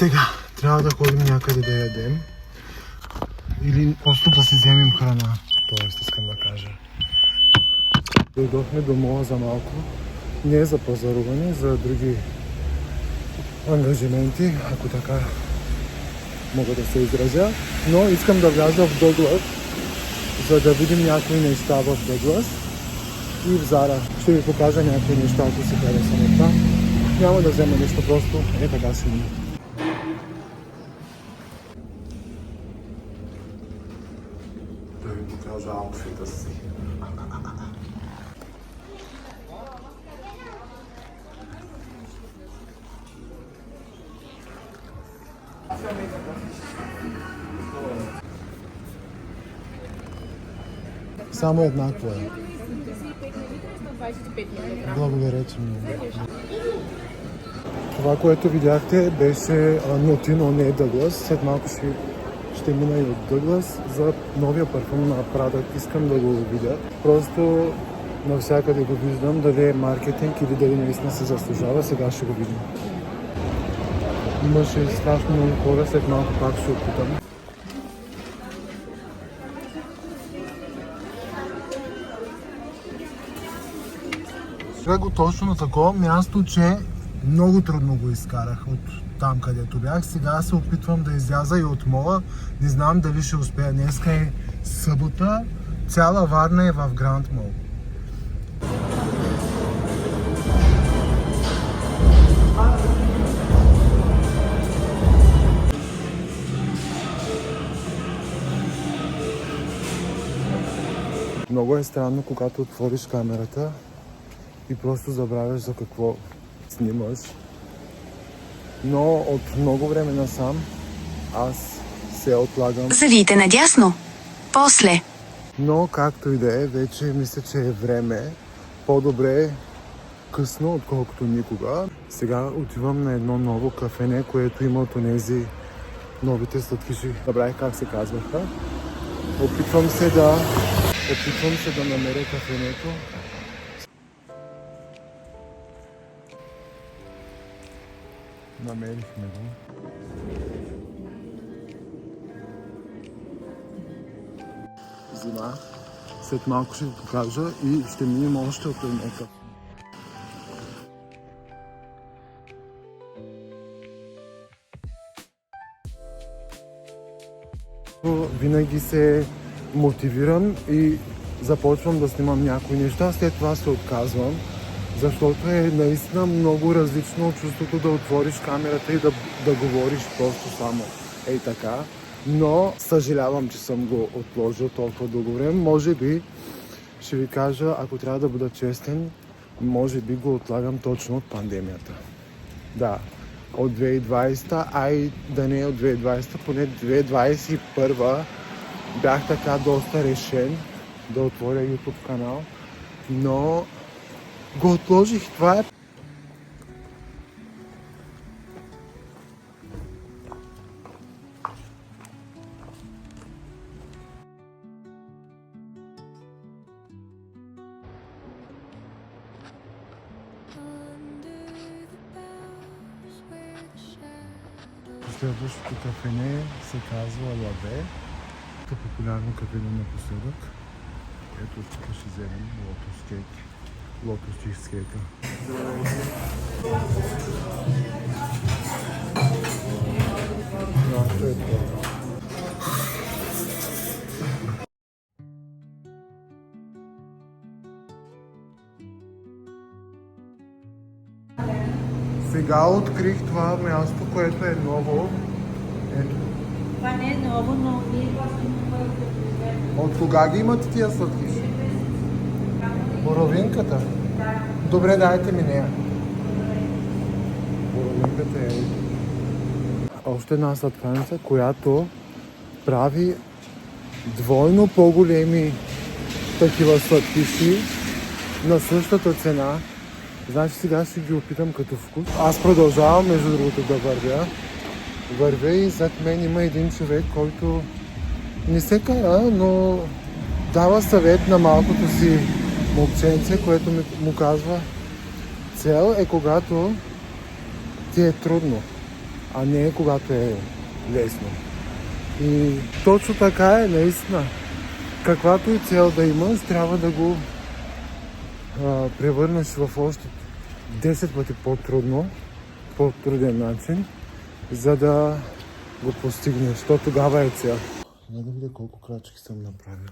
Сега, трябва да ходим някъде да ядем. Или просто да си вземем храна. Тоест, искам да кажа. Дойдохме до мола за малко. Не за пазаруване, за други ангажименти, ако така мога да се изразя. Но искам да вляза в Дъглас, за да видим някои неща в Дъглас и в Зара. Ще ви покажа някои неща, ако си харесам от там. Няма да взема нещо, просто така си ми. Да ви покажа аутфита си. Само еднакво е. Благодаря, че ми. Това, което видяхте, беше Нотин, но не е Дъглас. След малко ще мина и от Дъглас за новия парфум на Prada. Искам да го видя. Просто навсякъде го виждам, дали е маркетинг или дали наистина се заслужава. Сега ще го видим. Имаше страшно много хора, след малко пак ще опитам. Сега го точно на такова място, че много трудно го изкарах от там, където бях. Сега се опитвам да изляза и от мола. Не знам дали ще успея. Днеска е събота. Цяла Варна е в Гранд Мол. Много е странно, когато отвориш камерата и просто забравяш за какво снимаш. Но от много време насам аз се отлагам. Завийте надясно. После. Но както и да е, вече мисля, че е време. По-добре късно, отколкото никога. Сега отивам на едно ново кафене, което има от онези новите сладкиши. Забравих как се казваха. Опитвам се да намеря кафенето. Намерихме го. Зима. След малко ще ви покажа и ще минем още от едно кафе. Винаги се мотивирам и започвам да снимам някои неща, след това се отказвам, защото е наистина много различно от чувството да отвориш камерата и да говориш просто само ей така. Но съжалявам, че съм го отложил толкова дълго време. Може би, ще ви кажа, ако трябва да бъда честен, може би го отлагам точно от пандемията. Да, от 2020, а и да не е от 2020, поне 2021 бях така доста решен да отворя YouTube канал, но го отложих. Това е. Следващото кафене се казва Лаве. Това е популярно кафене напоследък. Ето тук ще вземем лотос кейк. Лотос чизкейка. Нашето е това. Сега открих това място, което е ново. Ето. Това не е ново, но ние От кога ги имате тия сладкиши? Боровинката? Да. Добре, дайте ми нея. Боровинката е. Още една сладканица, която прави двойно по-големи такива сладкиши на същата цена. Значи сега ще ги опитам като вкус. Аз продължавам между другото да вървя. Вървя и зад мен има един човек, който не се кара, но дава съвет на малкото си момченце, което му казва: цел е когато ти е трудно. а не когато е лесно. И точно така е, наистина. Каквато и цел да имаш, трябва да го превърнеш в още 10 пъти по-трудно, по-труден начин, за да го постигнеш. То тогава е цел. Не да видя колко крачки съм направил.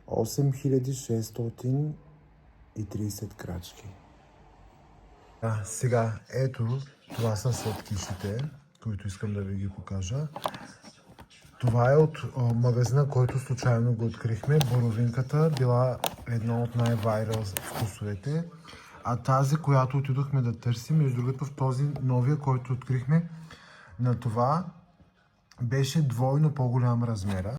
8630 крачки. Сега, ето, това са сладкишите, които искам да ви ги покажа. Това е от магазина, който случайно го открихме. Боровинката била едно от най-вайрал вкусовете. А тази, която отидохме да търсим, между другото в този новия, който открихме, на това беше двойно по-голям размера.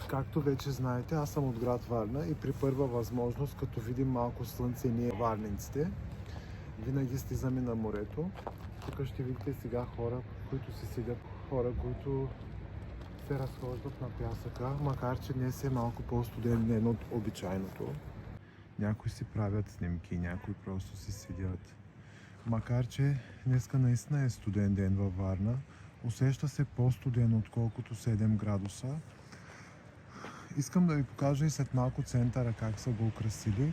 Както вече знаете, аз съм от град Варна и при първа възможност, като видим малко слънце ние варненците, винаги слизаме на морето. Тук ще видите сега хора, които си седят, хора, които се разхождат на пясъка, макар че днес е малко по-студен от обичайното. Някои си правят снимки, някои просто си седят. Макар че днеска наистина е студен ден във Варна, усеща се по-студен отколкото 7 градуса. Искам да ви покажа и след малко центъра как са го украсили.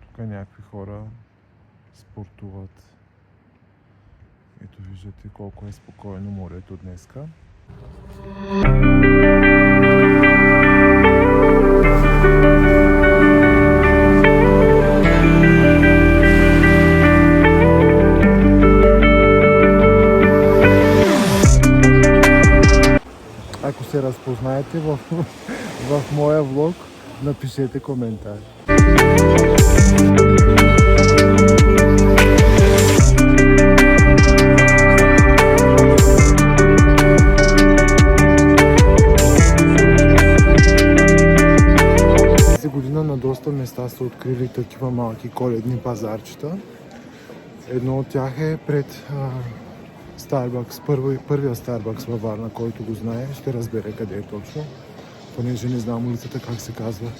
Тук някакви хора спортуват. Ето виждате колко е спокойно морето днеска. Ако се разпознаете в моя влог, напишете коментар. Тази година на доста места са открили такива малки коледни пазарчета. Едно от тях е пред Starbucks, първия Starbucks във Варна, който го знае, ще разбере къде е точно, понеже не знам улицата как се казва.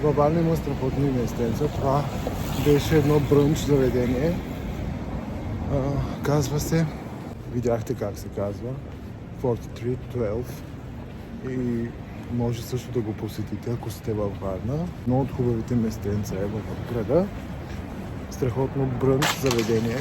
Във Варна има страхотни местенца. Това беше едно брънч заведение. Казва се, видяхте как се казва, 4312 и може също да го посетите, ако сте във Варна. Едно от хубавите местенца е в града. Страхотно брънч заведение.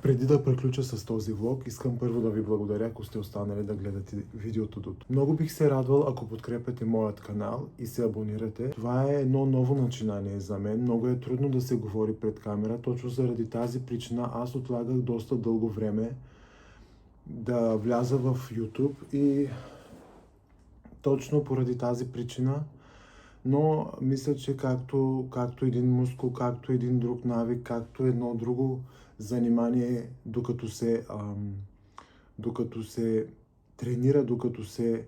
Преди да приключа с този влог, искам първо да ви благодаря, ако сте останали да гледате видеото до тук. Много бих се радвал, ако подкрепяте моят канал и се абонирате. Това е едно ново начинание за мен. Много е трудно да се говори пред камера. Точно заради тази причина аз отлагах доста дълго време да вляза в YouTube и точно поради тази причина. Но мисля, че както един мускул, както един друг навик, както едно друго занимание, докато се тренира, докато се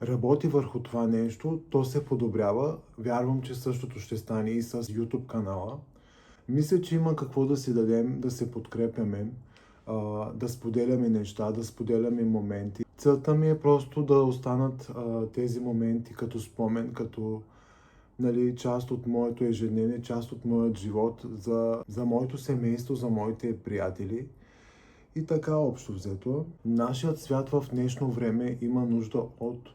работи върху това нещо, то се подобрява. Вярвам, че същото ще стане и с YouTube канала. Мисля, че има какво да си дадем, да се подкрепяме, да споделяме неща, да споделяме моменти. Целта ми е просто да останат тези моменти като спомен, като част от моето ежедневие, част от моят живот, за моето семейство, за моите приятели. И така общо взето. Нашият свят в днешно време има нужда от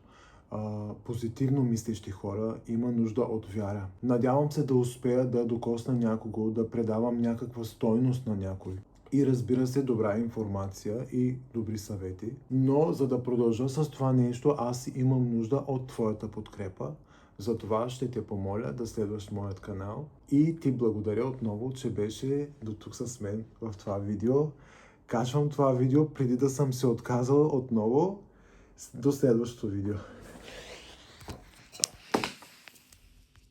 позитивно мислещи хора, има нужда от вяра. Надявам се да успея да докосна някого, да предавам някаква стойност на някой. И разбира се, добра информация и добри съвети. Но за да продължа с това нещо, аз имам нужда от твоята подкрепа. Затова ще те помоля да следваш моят канал и ти благодаря отново, че беше до тук с мен в това видео. качвам това видео преди да съм се отказал отново. До следващото видео.